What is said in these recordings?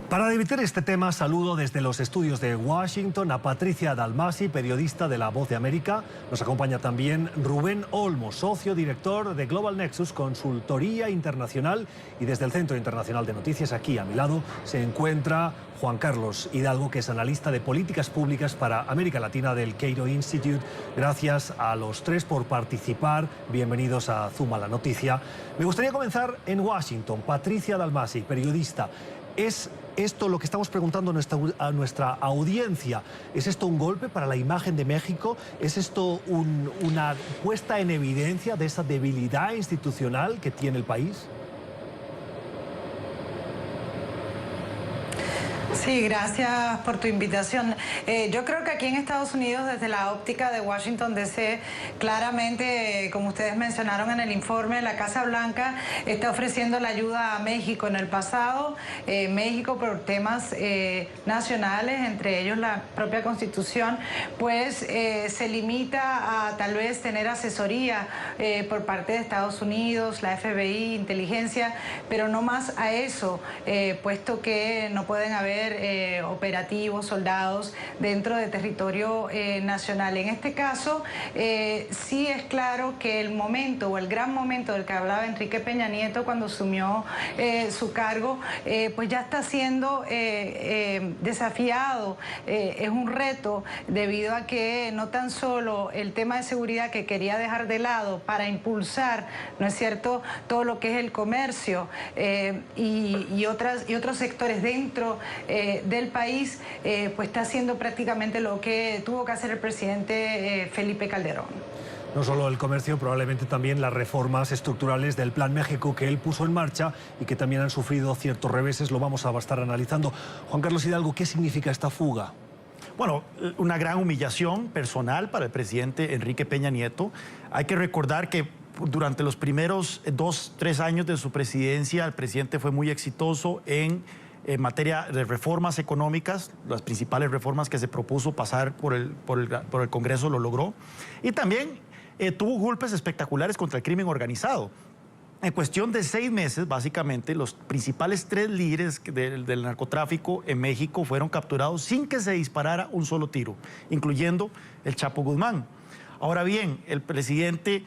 Para debatir este tema, saludo desde los estudios de Washington a Patricia Dalmasi, periodista de La Voz de América. Nos acompaña también Rubén Olmos, socio director de Global Nexus, consultoría internacional. Y desde el Centro Internacional de Noticias, aquí a mi lado, se encuentra Juan Carlos Hidalgo, que es analista de políticas públicas para América Latina del Cato Institute. Gracias a los tres por participar. Bienvenidos a Zoom a la Noticia. Me gustaría comenzar en Washington. Patricia Dalmasi, periodista. ¿Es esto lo que estamos preguntando a nuestra audiencia? ¿Es esto un golpe para la imagen de México? ¿Es esto una puesta en evidencia de esa debilidad institucional que tiene el país? Sí, gracias por tu invitación. Yo creo que aquí en Estados Unidos, desde la óptica de Washington DC, claramente, como ustedes mencionaron en el informe, la Casa Blanca está ofreciendo la ayuda a México. En el pasado, México, por temas nacionales, entre ellos la propia Constitución, pues se limita a tal vez tener asesoría por parte de Estados Unidos, la FBI, inteligencia, pero no más a eso, puesto que no pueden haber operativos, soldados dentro de territorio nacional. En este caso, sí es claro que el momento o el gran momento del que hablaba Enrique Peña Nieto cuando asumió su cargo, pues ya está siendo desafiado. Es un reto debido a que no tan solo el tema de seguridad que quería dejar de lado para impulsar, ¿no es cierto?, todo lo que es el comercio y otros sectores dentro del país, pues está haciendo prácticamente lo que tuvo que hacer el presidente Felipe Calderón. No solo el comercio, probablemente también las reformas estructurales del Plan México que él puso en marcha y que también han sufrido ciertos reveses. Lo vamos a estar analizando. Juan Carlos Hidalgo, ¿qué significa esta fuga? Bueno, una gran humillación personal para el presidente Enrique Peña Nieto. Hay que recordar que durante los primeros 2-3 años de su presidencia, el presidente fue muy exitoso en materia de reformas económicas. Las principales reformas que se propuso pasar por el Congreso lo logró. Y también tuvo golpes espectaculares contra el crimen organizado. En cuestión de 6 meses, básicamente, los principales 3 líderes del narcotráfico en México fueron capturados sin que se disparara un solo tiro, incluyendo el Chapo Guzmán. Ahora bien, el presidente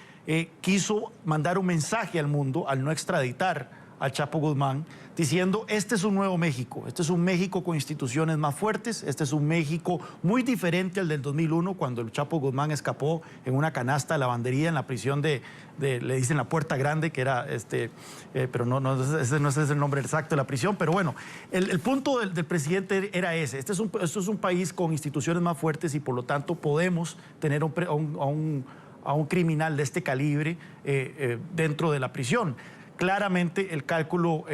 quiso mandar un mensaje al mundo al no extraditar al Chapo Guzmán, diciendo: este es un nuevo México, este es un México con instituciones más fuertes, este es un México muy diferente al del 2001, cuando el Chapo Guzmán escapó en una canasta de lavandería en la prisión le dicen la Puerta Grande, que era, pero ese no es el nombre exacto de la prisión, pero bueno, el punto del presidente era ese: esto es un país con instituciones más fuertes y por lo tanto podemos tener a un criminal de este calibre dentro de la prisión. Claramente el cálculo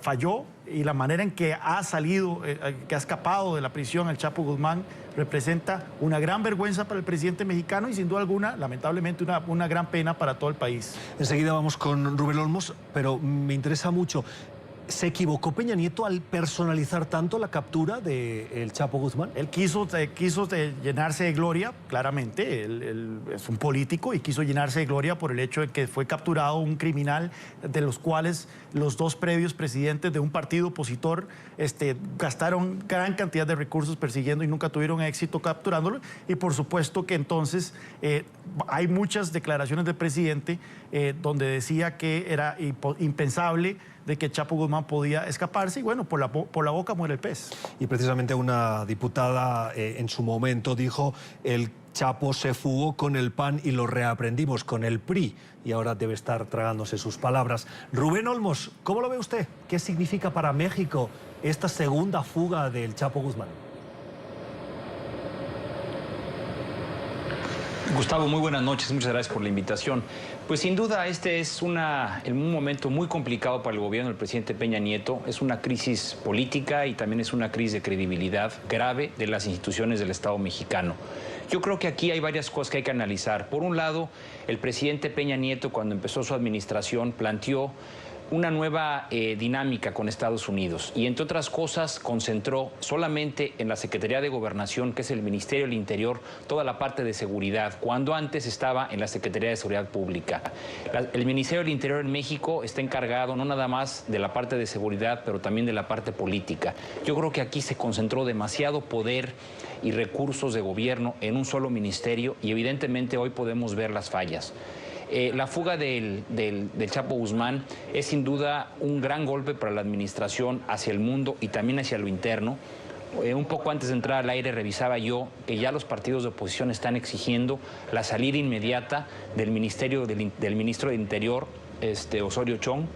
falló y la manera en que ha salido, que ha escapado de la prisión el Chapo Guzmán representa una gran vergüenza para el presidente mexicano y sin duda alguna, lamentablemente, una gran pena para todo el país. Enseguida vamos con Rubén Olmos, pero me interesa mucho. ¿Se equivocó Peña Nieto al personalizar tanto la captura del Chapo Guzmán? Él quiso llenarse de gloria, claramente. Él es un político y quiso llenarse de gloria por el hecho de que fue capturado un criminal de los cuales los 2 previos presidentes de un partido opositor gastaron gran cantidad de recursos persiguiendo y nunca tuvieron éxito capturándolo. Y por supuesto que entonces hay muchas declaraciones del presidente donde decía que era impensable de que Chapo Guzmán podía escaparse y bueno, por la boca muere el pez. Y precisamente una diputada en su momento dijo: el Chapo se fugó con el PAN y lo reaprendimos con el PRI, y ahora debe estar tragándose sus palabras. Rubén Olmos, ¿cómo lo ve usted? ¿Qué significa para México esta segunda fuga del Chapo Guzmán? Gustavo, muy buenas noches, muchas gracias por la invitación. Pues sin duda este es un momento muy complicado para el gobierno del presidente Peña Nieto. Es una crisis política y también es una crisis de credibilidad grave de las instituciones del Estado mexicano. Yo creo que aquí hay varias cosas que hay que analizar. Por un lado, el presidente Peña Nieto, cuando empezó su administración, planteó una nueva dinámica con Estados Unidos y, entre otras cosas, concentró solamente en la Secretaría de Gobernación, que es el Ministerio del Interior, toda la parte de seguridad, cuando antes estaba en la Secretaría de Seguridad Pública. El Ministerio del Interior en México está encargado no nada más de la parte de seguridad, pero también de la parte política. Yo creo que aquí se concentró demasiado poder y recursos de gobierno en un solo ministerio y evidentemente hoy podemos ver las fallas. La fuga del Chapo Guzmán es sin duda un gran golpe para la administración hacia el mundo y también hacia lo interno. Un poco antes de entrar al aire revisaba yo que ya los partidos de oposición están exigiendo la salida inmediata del ministro del Interior, Osorio Chong,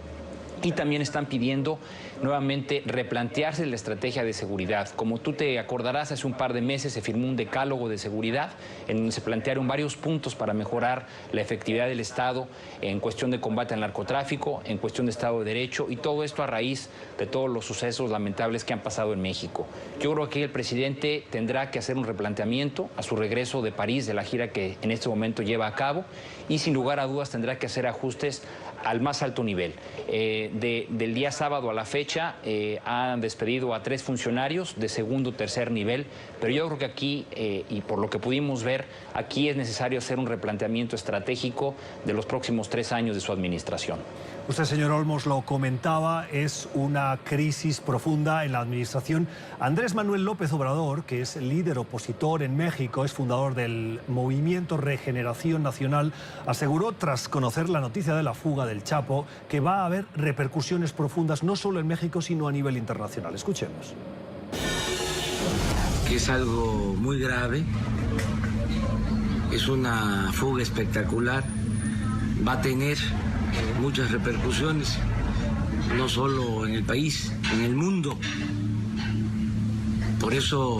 y también están pidiendo nuevamente replantearse la estrategia de seguridad. Como tú te acordarás, hace un par de meses se firmó un decálogo de seguridad en donde se plantearon varios puntos para mejorar la efectividad del Estado en cuestión de combate al narcotráfico, en cuestión de Estado de Derecho, y todo esto a raíz de todos los sucesos lamentables que han pasado en México. Yo creo que el presidente tendrá que hacer un replanteamiento a su regreso de París, de la gira que en este momento lleva a cabo, y sin lugar a dudas tendrá que hacer ajustes al más alto nivel. Del día sábado a la fecha han despedido a 3 funcionarios de segundo o tercer nivel, pero yo creo que aquí, y por lo que pudimos ver, aquí es necesario hacer un replanteamiento estratégico de los próximos 3 años de su administración. Usted, señor Olmos, lo comentaba, es una crisis profunda en la administración. Andrés Manuel López Obrador, que es líder opositor en México, es fundador del Movimiento Regeneración Nacional, aseguró, tras conocer la noticia de la fuga del Chapo, que va a haber repercusiones profundas no solo en México, sino a nivel internacional. Escuchemos. Que es algo muy grave, es una fuga espectacular, va a tener muchas repercusiones, no solo en el país, en el mundo. Por eso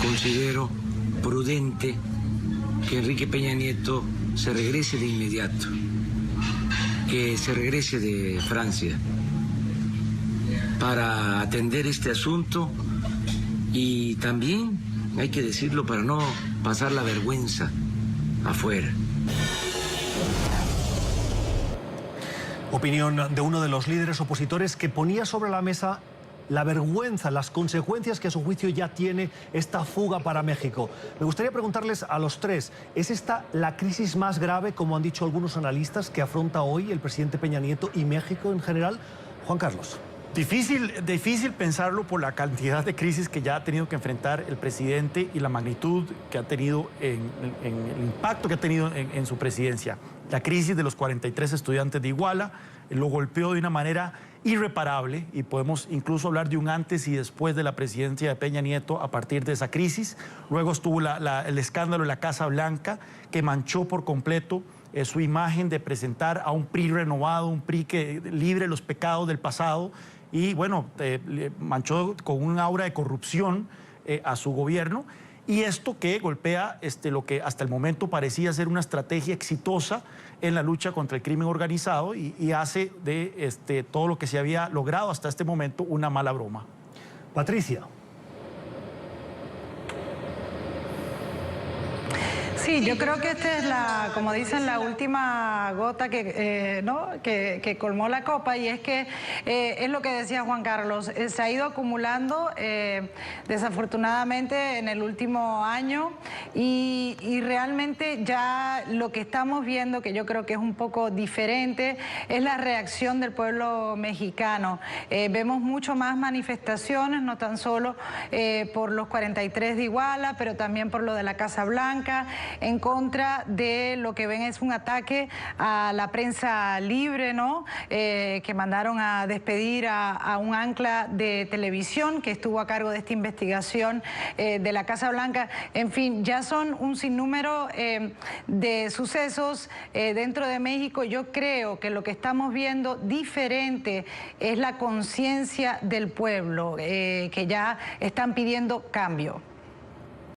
considero prudente que Enrique Peña Nieto se regrese de inmediato, que se regrese de Francia para atender este asunto y también, hay que decirlo, para no pasar la vergüenza afuera. Opinión de uno de los líderes opositores que ponía sobre la mesa la vergüenza, las consecuencias que a su juicio ya tiene esta fuga para México. Me gustaría preguntarles a los tres, ¿es esta la crisis más grave, como han dicho algunos analistas, que afronta hoy el presidente Peña Nieto y México en general? Juan Carlos. Difícil pensarlo por la cantidad de crisis que ya ha tenido que enfrentar el presidente y la magnitud que ha tenido, en el impacto que ha tenido en su presidencia. La crisis de los 43 estudiantes de Iguala lo golpeó de una manera irreparable y podemos incluso hablar de un antes y después de la presidencia de Peña Nieto a partir de esa crisis. Luego estuvo el escándalo de la Casa Blanca, que manchó por completo su imagen de presentar a un PRI renovado, un PRI que libre de los pecados del pasado, y bueno, manchó con un aura de corrupción a su gobierno. Y esto que golpea lo que hasta el momento parecía ser una estrategia exitosa en la lucha contra el crimen organizado y hace de todo lo que se había logrado hasta este momento una mala broma. Patricia. Sí, yo creo que esta es como dicen, la última gota que colmó la copa, y es que es lo que decía Juan Carlos, se ha ido acumulando desafortunadamente en el último año y realmente ya lo que estamos viendo, que yo creo que es un poco diferente, es la reacción del pueblo mexicano. Vemos mucho más manifestaciones, no tan solo por los 43 de Iguala, pero también por lo de la Casa Blanca, en contra de lo que ven es un ataque a la prensa libre, ¿no? Que mandaron a despedir a un ancla de televisión que estuvo a cargo de esta investigación de la Casa Blanca. En fin, ya son un sinnúmero de sucesos dentro de México. Yo creo que lo que estamos viendo diferente es la conciencia del pueblo, que ya están pidiendo cambio.